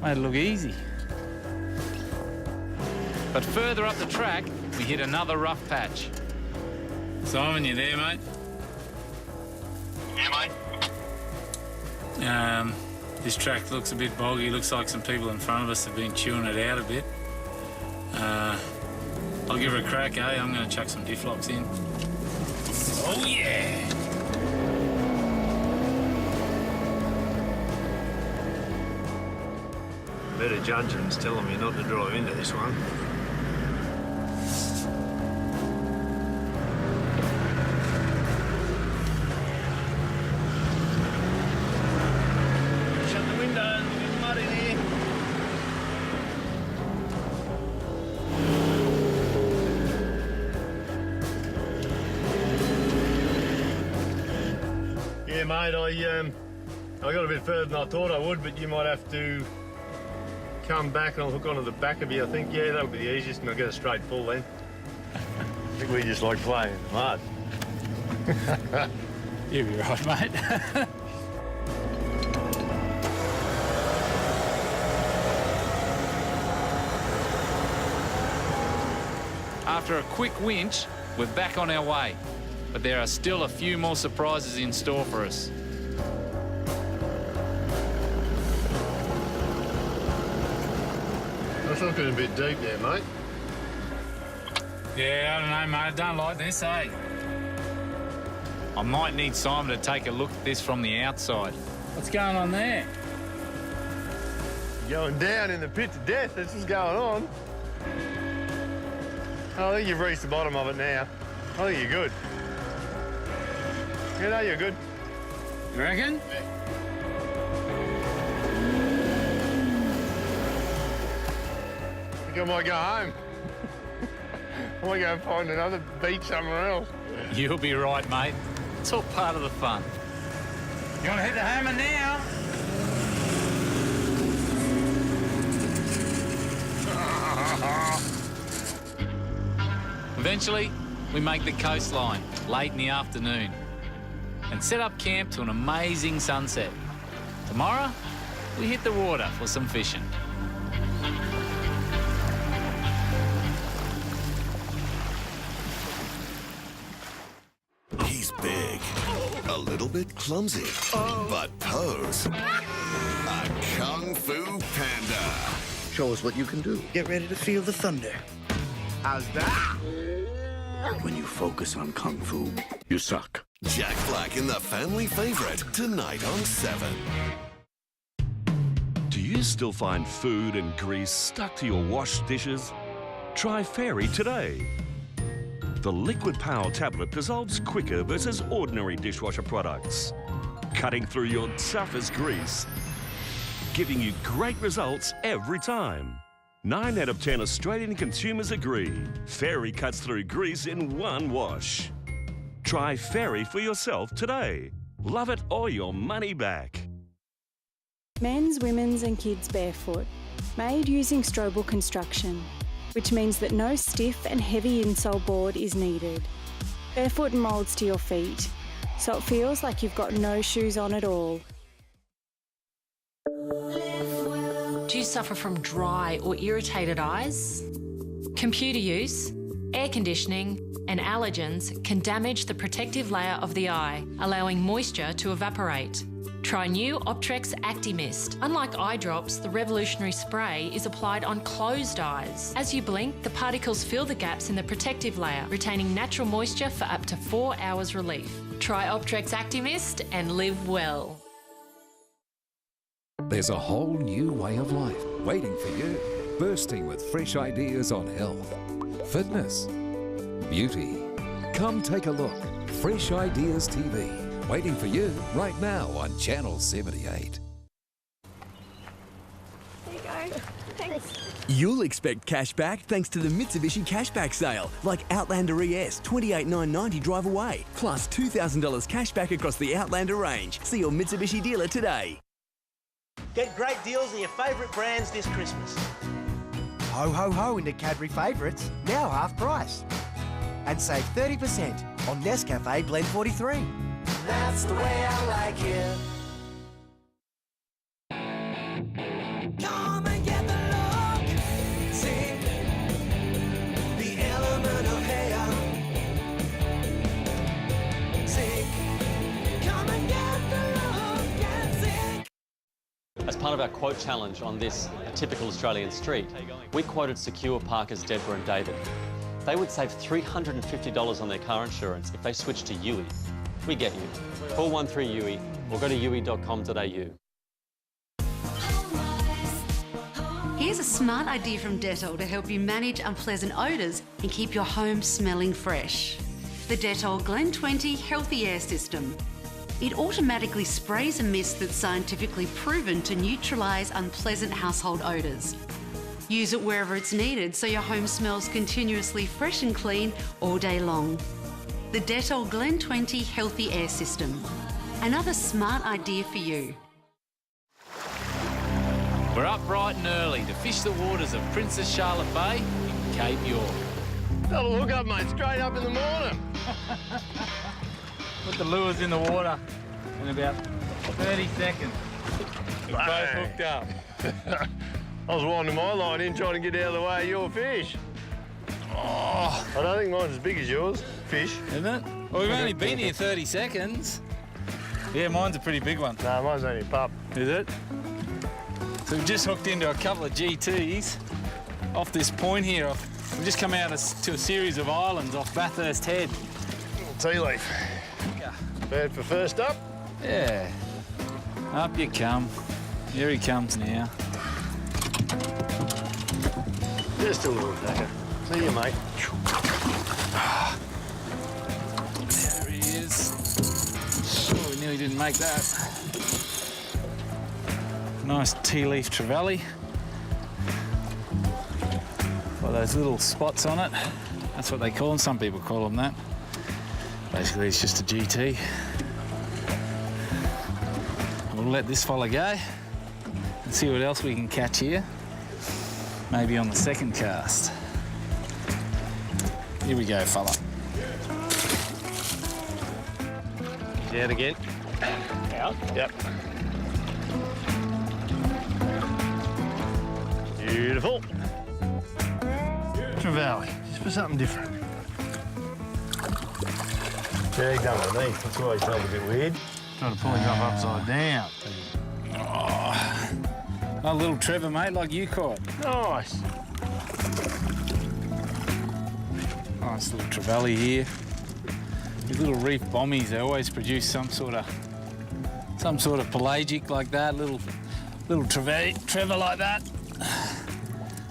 Made it look easy. But further up the track, we hit another rough patch. Simon, you there, mate? Yeah, mate. This track looks a bit boggy. Looks like some people in front of us have been chewing it out a bit. I'll give her a crack, eh? I'm going to chuck some diff locks in. Oh, yeah! Better judgment's telling me not to drive into this one. Shut the windows, we've got mud in here. Yeah, mate, I got a bit further than I thought I would, but you might have to come back and I'll hook onto the back of you, I think. Yeah, that'll be the easiest, and I'll get a straight pull then. I think we just like playing in the mud. You'll be right, mate. After a quick winch, we're back on our way. But there are still a few more surprises in store for us. That's looking a bit deep there, mate. Yeah, I don't know, mate. I don't like this, eh? I might need Simon to take a look at this from the outside. What's going on there? Going down in the pit to death, that's what's going on. I think you've reached the bottom of it now. I think you're good. Yeah, no, you're good. You reckon? Yeah. I think I might go home. I might go find another beach somewhere else. You'll be right, mate. It's all part of the fun. You want to hit the hammer now? Eventually, we make the coastline late in the afternoon and set up camp to an amazing sunset. Tomorrow, we hit the water for some fishing. He's big, a little bit clumsy, but pose. A Kung Fu Panda. Show us what you can do. Get ready to feel the thunder. How's that? When you focus on Kung Fu, you suck. Jack Black in the family favourite, tonight on 7. Do you still find food and grease stuck to your washed dishes? Try Fairy today. The Liquid Power tablet dissolves quicker versus ordinary dishwasher products, cutting through your toughest grease, giving you great results every time. 9 out of 10 Australian consumers agree. Fairy cuts through grease in one wash. Try Fairy for yourself today. Love it or your money back. Men's, women's and kids barefoot. Made using Strobel construction, which means that no stiff and heavy insole board is needed. Barefoot moulds to your feet, so it feels like you've got no shoes on at all. Do you suffer from dry or irritated eyes? Computer use, air conditioning and allergens can damage the protective layer of the eye, allowing moisture to evaporate. Try new Optrex Actimist. Unlike eye drops, the revolutionary spray is applied on closed eyes. As you blink, the particles fill the gaps in the protective layer, retaining natural moisture for up to 4 hours relief. Try Optrex Actimist and live well. There's a whole new way of life waiting for you, bursting with fresh ideas on health, fitness, beauty. Come take a look. Fresh Ideas TV, waiting for you right now on Channel 78. There you go. Thanks. You'll expect cash back thanks to the Mitsubishi Cashback Sale, like Outlander ES, $28,990 drive away, plus $2,000 cash back across the Outlander range. See your Mitsubishi dealer today. Get great deals on your favourite brands this Christmas. Ho, ho, ho into Cadbury Favourites, now half price. And save 30% on Nescafe Blend 43. That's the way I like it. Come and get the look. See the element of hair. See, come and get the look and see. As part of our quote challenge on this typical Australian street, we quoted Secure Parker's Deborah and David. They would save $350 on their car insurance if they switched to Yui. We get you. 413 Yui or go to yui.com.au. Here's a smart idea from Dettol to help you manage unpleasant odours and keep your home smelling fresh. The Dettol Glen 20 Healthy Air System. It automatically sprays a mist that's scientifically proven to neutralise unpleasant household odours. Use it wherever it's needed so your home smells continuously fresh and clean all day long. The Dettol Glen 20 Healthy Air System. Another smart idea for you. We're up bright and early to fish the waters of Princess Charlotte Bay in Cape York. That'll hook up, mate, straight up in the morning. Put the lures in the water in about 30 seconds. We're both hooked up. I was winding my line in trying to get out of the way of your fish. Oh, I don't think mine's as big as yours, fish. Isn't it? Well, we've only been here 30 seconds. Yeah, mine's a pretty big one. No, mine's only a pup. Is it? So we've just hooked into a couple of GTs off this point here. We've just come out to a series of islands off Bathurst Head. Tea leaf. Bad for first up? Yeah. Up you come. Here he comes now. Just a little danger. See you, mate. There he is. Oh, we nearly didn't make that. Nice tea leaf trevally. Got those little spots on it. That's what they call them. Some people call them that. Basically, it's just a GT. We'll let this fella go and see what else we can catch here. Maybe on the second cast. Here we go, fella. He's out again. Out? Yep. Beautiful. Trevally, just for something different. Yeah, he's done underneath. That's why he felt a bit weird. Trying to pull him up upside down. Oh, a little Trevor, mate, like you caught. Nice. Nice little trevally here. These little reef bommies, they always produce some sort of pelagic like that, little Trevor like that.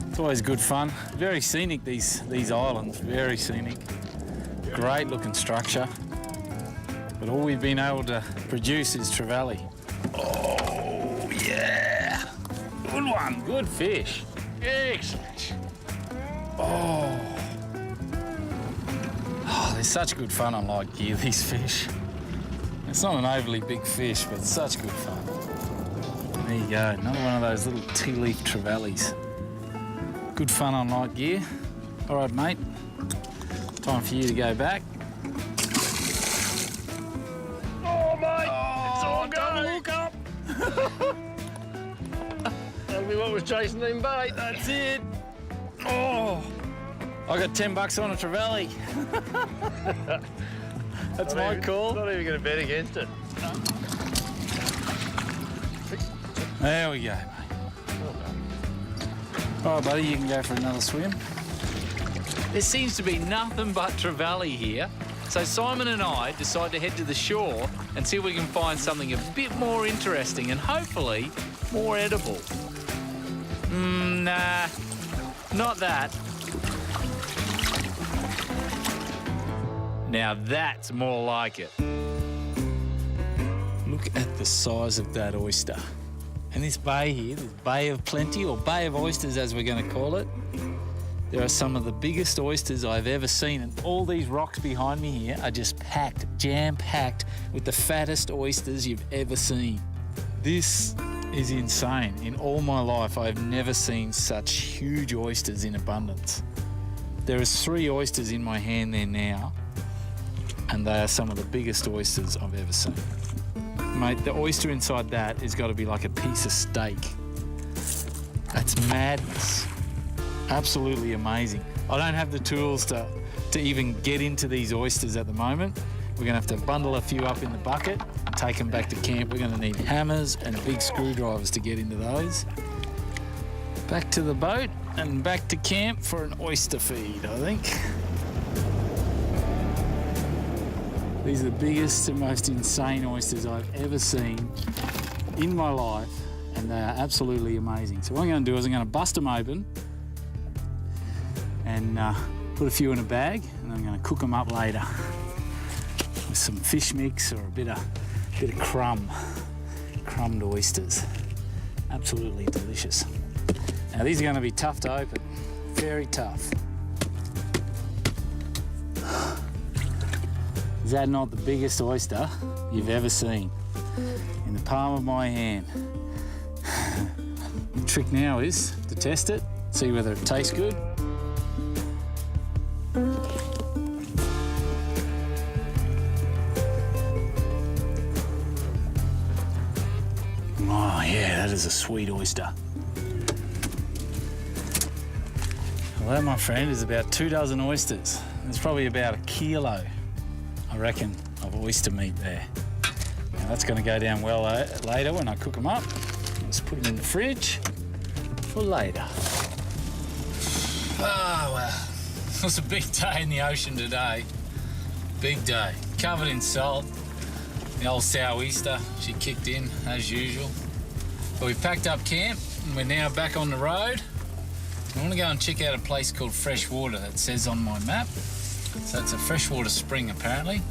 It's always good fun. Very scenic, these islands, very scenic. Great looking structure. But all we've been able to produce is trevally. Oh, yeah. Good one, good fish. Excellent. Oh, they're such good fun on light gear, these fish. It's not an overly big fish, but it's such good fun. There you go, another one of those little tea leaf trevallies. Good fun on light gear. All right, mate, time for you to go back. Oh, mate, it's all gone. Look up. That'll be what was chasing them bait. That's it. Oh, I got $10 on a trevally. That's my call. Not even going to bet against it. There we go, mate. All right, buddy, you can go for another swim. There seems to be nothing but trevally here, so Simon and I decide to head to the shore and see if we can find something a bit more interesting and hopefully more edible. Nah, not that. Now that's more like it. Look at the size of that oyster. And this bay here, this Bay of Plenty, or Bay of Oysters as we're going to call it, there are some of the biggest oysters I've ever seen, and all these rocks behind me here are just packed, jam-packed with the fattest oysters you've ever seen. This is insane. In all my life, I've never seen such huge oysters in abundance. There is 3 oysters in my hand there now, and they are some of the biggest oysters I've ever seen. Mate, the oyster inside that has got to be like a piece of steak. That's madness. Absolutely amazing. I don't have the tools to even get into these oysters at the moment. We're going to have to bundle a few up in the bucket and take them back to camp. We're going to need hammers and big screwdrivers to get into those. Back to the boat and back to camp for an oyster feed, I think. These are the biggest and most insane oysters I've ever seen in my life, and they are absolutely amazing. So what I'm going to do is I'm going to bust them open and put a few in a bag, and I'm going to cook them up later with some fish mix or a bit of crumbed oysters. Absolutely delicious. Now these are going to be tough to open, very tough. Is that not the biggest oyster you've ever seen? In the palm of my hand. The trick now is to test it, see whether it tastes good. Oh yeah, that is a sweet oyster. Well, that, my friend, is about 2 dozen oysters. There's probably about a kilo, I reckon, of oyster meat there. Now that's going to go down well later when I cook them up. Let's put them in the fridge for later. Oh, well, it was a big day in the ocean today. Big day. Covered in salt. The old sou'easter, she kicked in as usual. But we packed up camp and we're now back on the road. I want to go and check out a place called Freshwater that says on my map. So it's a freshwater spring apparently.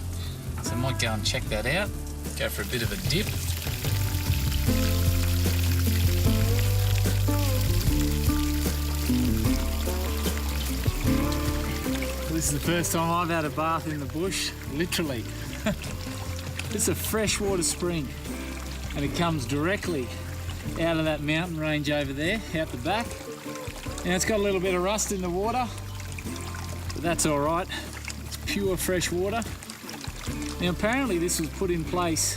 So I might go and check that out. Go for a bit of a dip. This is the first time I've had a bath in the bush, literally. It's a freshwater spring and it comes directly out of that mountain range over there, out the back. Now it's got a little bit of rust in the water, but that's all right. It's pure fresh water. Now apparently this was put in place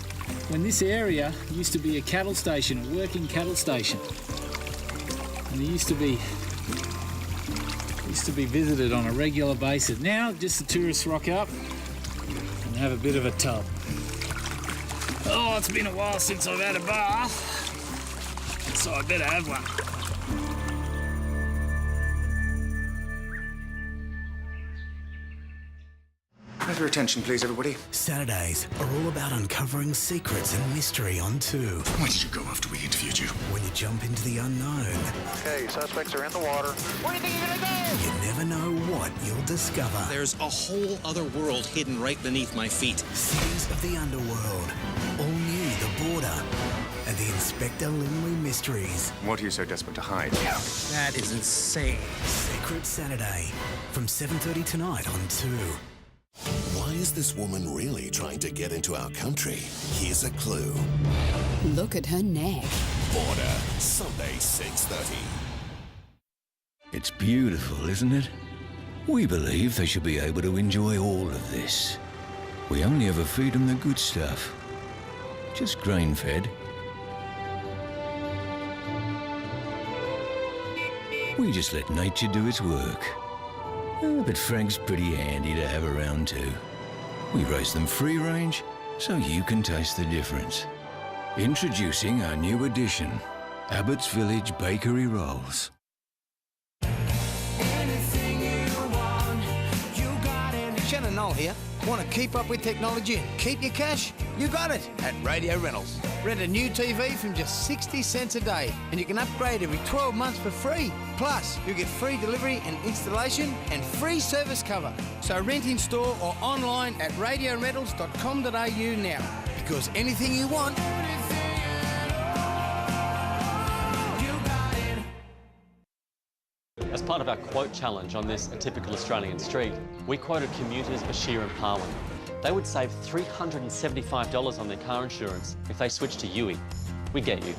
when this area used to be a cattle station, a working cattle station. And it used to be visited on a regular basis. Now just the tourists rock up and have a bit of a tub. Oh, it's been a while since I've had a bath, so I better have one. Your attention, please, everybody. Saturdays are all about uncovering secrets and mystery on 2. Where did you go after we interviewed you? When you jump into the unknown. Okay, suspects are in the water. What do you think you're gonna do? You never know what you'll discover. There's a whole other world hidden right beneath my feet. Cities of the underworld. All new The Border. And the Inspector Lindley mysteries. What are you so desperate to hide? That is insane. Secret Saturday. From 7:30 tonight on 2. Why is this woman really trying to get into our country? Here's a clue. Look at her neck. Border, Sunday, 6:30. It's beautiful, isn't it? We believe they should be able to enjoy all of this. We only ever feed them the good stuff. Just grain-fed. We just let nature do its work. But Frank's pretty handy to have around too. We raise them free range, so you can taste the difference. Introducing our new addition, Abbott's Village Bakery Rolls. Shannon Knoll here. Want to keep up with technology and keep your cash? You got it at Radio Reynolds. Rent a new TV from just 60 cents a day, and you can upgrade every 12 months for free. Plus, you get free delivery and installation and free service cover. So rent in store or online at radiorentals.com.au now. Because anything you want... As part of our quote challenge on this A Typical Australian Street, we quoted commuters Bashir and Parwin. They would save $375 on their car insurance if they switched to Yui. We get you.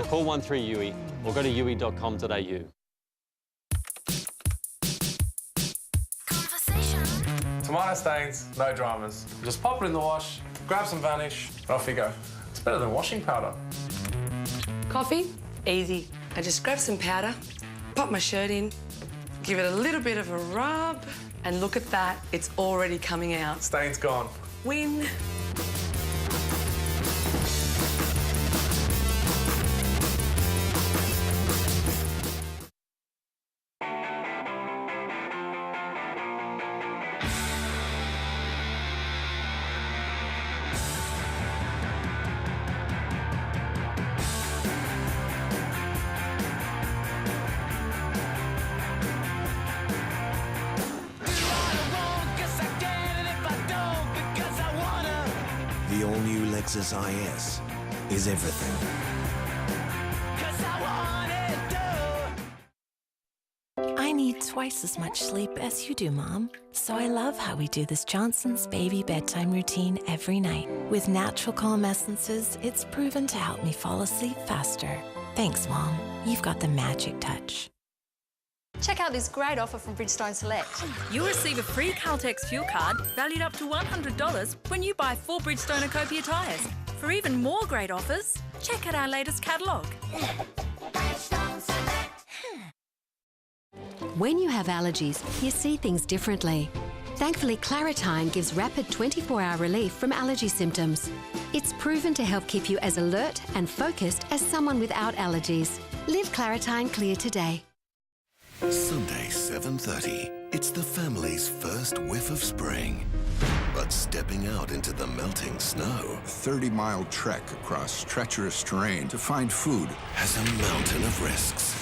Call 13Yui or go to yui.com.au. Tomato stains, no dramas. Just pop it in the wash, grab some Vanish, and off you go. It's better than washing powder. Coffee? Easy. I just grab some powder, pop my shirt in, give it a little bit of a rub, and look at that, it's already coming out. Stains gone. Win. The all-new Lexus IS is everything. I need twice as much sleep as you do, Mom. So I love how we do this Johnson's baby bedtime routine every night. With natural calm essences, it's proven to help me fall asleep faster. Thanks, Mom. You've got the magic touch. Check out this great offer from Bridgestone Select. You'll receive a free Caltex fuel card valued up to $100 when you buy 4 Bridgestone Ecopia tyres. For even more great offers, check out our latest catalogue. When you have allergies, you see things differently. Thankfully, Claritine gives rapid 24-hour relief from allergy symptoms. It's proven to help keep you as alert and focused as someone without allergies. Live Claritine Clear today. Sunday, 7:30. It's the family's first whiff of spring. But stepping out into the melting snow, A 30-mile trek across treacherous terrain to find food, has a mountain of risks.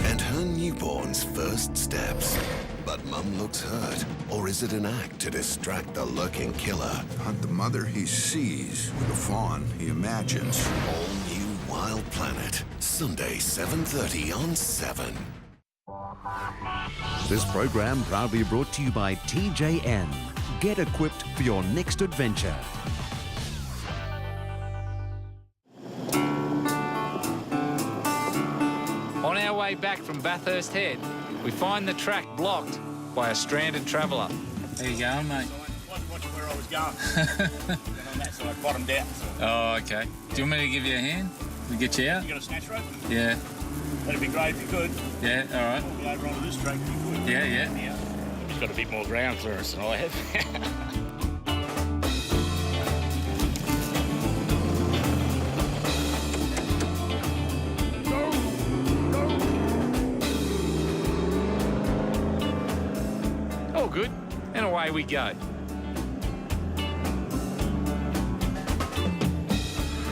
And her newborn's first steps. But Mum looks hurt. Or is it an act to distract the lurking killer? hunt the mother he sees, the fawn he imagines. All new Wild Planet. Sunday, 7:30 on 7. This program proudly brought to you by TJN. Get equipped for your next adventure. On our way back from Bathurst Head, we find the track blocked by a stranded traveller. There you go, mate. Watch where I was going. And on that side, bottomed out. Oh, okay. Do you want me to give you a hand? We get you out? You got a snatch rope? Yeah. That'd be great if you could. Yeah, all right. We'll be over onto this track if you could. Yeah. He's got a bit more ground clearance than I have. All good. And away we go.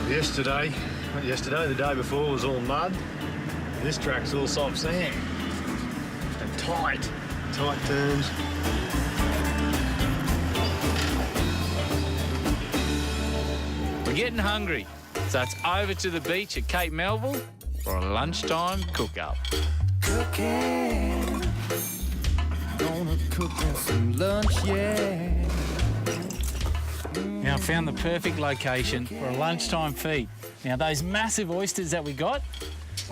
The day before was all mud. This track's all soft sand. And tight turns. We're getting hungry, so it's over to the beach at Cape Melville for a lunchtime cook-up. Cooking. Gonna cook us some lunch, yeah. Now, I found the perfect location for a lunchtime feed. Now, those massive oysters that we got,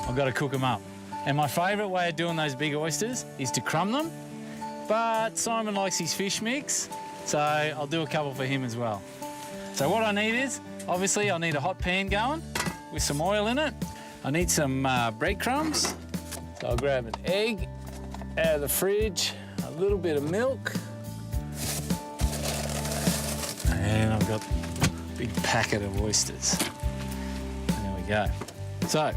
I've got to cook them up. And my favourite way of doing those big oysters is to crumb them, but Simon likes his fish mix, so I'll do a couple for him as well. So what I need is, obviously, I need a hot pan going with some oil in it. I need some breadcrumbs, so I'll grab an egg out of the fridge, a little bit of milk, and I've got a big packet of oysters. There we go. So,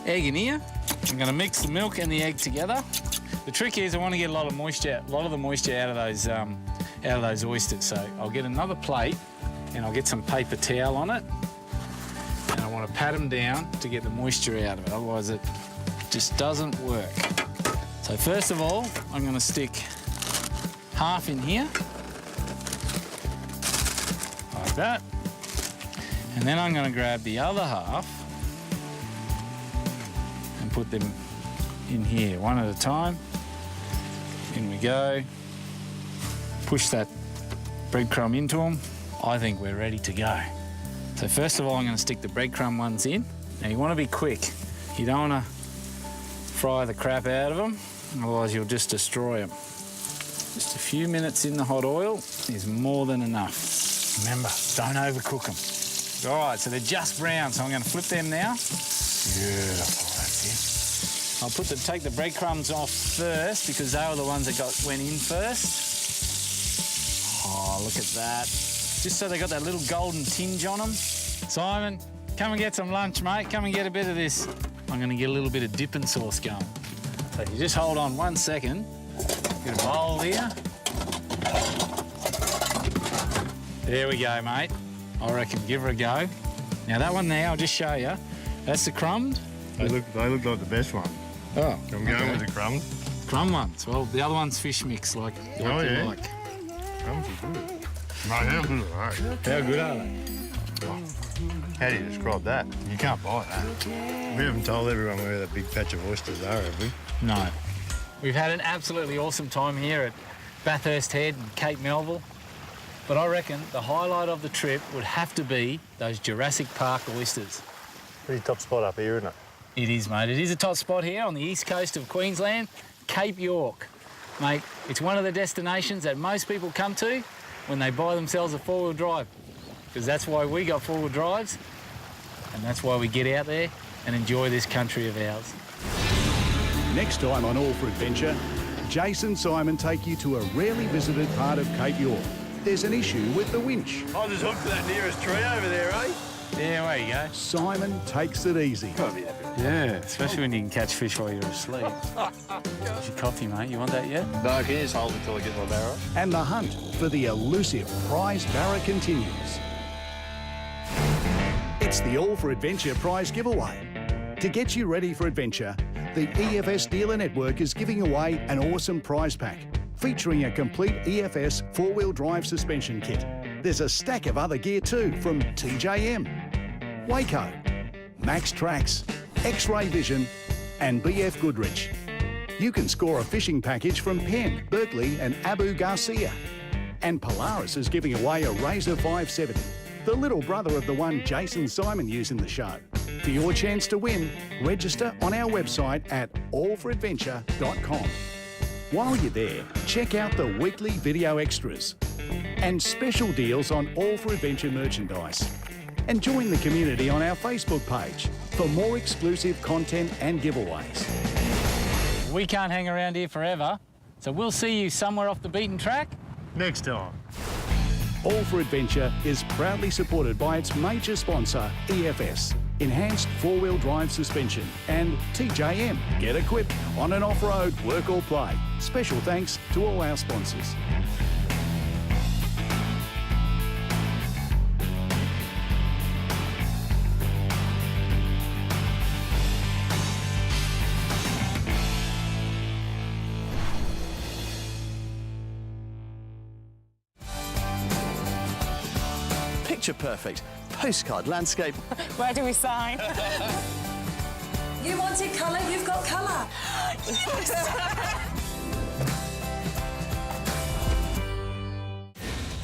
egg in here. I'm going to mix the milk and the egg together. The trick is I want to get a lot of the moisture out of those oysters. So I'll get another plate and I'll get some paper towel on it. And I want to pat them down to get the moisture out of it, otherwise it just doesn't work. So first of all, I'm going to stick half in here, like that. And then I'm going to grab the other half and put them in here, one at a time. In we go. Push that breadcrumb into them. I think we're ready to go. So first of all, I'm going to stick the breadcrumb ones in. Now you want to be quick. You don't want to fry the crap out of them, otherwise you'll just destroy them. Just a few minutes in the hot oil is more than enough. Remember, don't overcook them. All right, so they're just brown, so I'm going to flip them now. Beautiful, that's it. I'll take the breadcrumbs off first because they were the ones that went in first. Oh, look at that. Just so they got that little golden tinge on them. Simon, come and get some lunch, mate. Come and get a bit of this. I'm going to get a little bit of dipping sauce going. So you just hold on 1 second. Get a bowl here. There we go, mate. I reckon give her a go. Now that one there, I'll just show you. That's the crumbed. They look like the best one. Oh, I'm going with the crumbed. Crumb ones. Well, the other one's fish mix, like you like. Crumbs are good. Mate, how good are they? How good are they? Oh, how do you describe that? You can't buy that. We haven't told everyone where that big patch of oysters are, have we? No. We've had an absolutely awesome time here at Bathurst Head and Cape Melville. But I reckon the highlight of the trip would have to be those Jurassic Park oysters. Pretty top spot up here, isn't it? It is, mate. It is a top spot here on the east coast of Queensland, Cape York. Mate, it's one of the destinations that most people come to when they buy themselves a four-wheel drive, because that's why we got four-wheel drives, and that's why we get out there and enjoy this country of ours. Next time on All for Adventure, Jason Simon take you to a rarely visited part of Cape York. There's an issue with the winch. I'll just hook to that nearest tree over there, eh? Yeah, there you go. Simon takes it easy. Yeah, especially when you can catch fish while you're asleep. Here's your coffee, mate. You want that yet? No, I can just hold it till I get my barra. And the hunt for the elusive prize barra continues. It's the All for Adventure prize giveaway. To get you ready for adventure, the EFS Dealer Network is giving away an awesome prize pack featuring a complete EFS four-wheel drive suspension kit. There's a stack of other gear too from TJM, Waco, Max Trax, X-Ray Vision and BF Goodrich. You can score a fishing package from Penn, Berkeley and Abu Garcia. And Polaris is giving away a Razor 570, the little brother of the one Jason Simon used in the show. For your chance to win, register on our website at allforadventure.com. While you're there, check out the weekly video extras and special deals on All for Adventure merchandise. And join the community on our Facebook page for more exclusive content and giveaways. We can't hang around here forever, so we'll see you somewhere off the beaten track next time. All for Adventure is proudly supported by its major sponsor, EFS, Enhanced Four-Wheel Drive Suspension, and TJM, Get Equipped, on and off-road, work or play. Special thanks to all our sponsors. Picture perfect. Postcard landscape. Where do we sign? You wanted colour, you've got colour.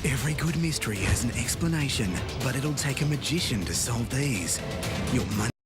Every good mystery has an explanation, but it'll take a magician to solve these. Your money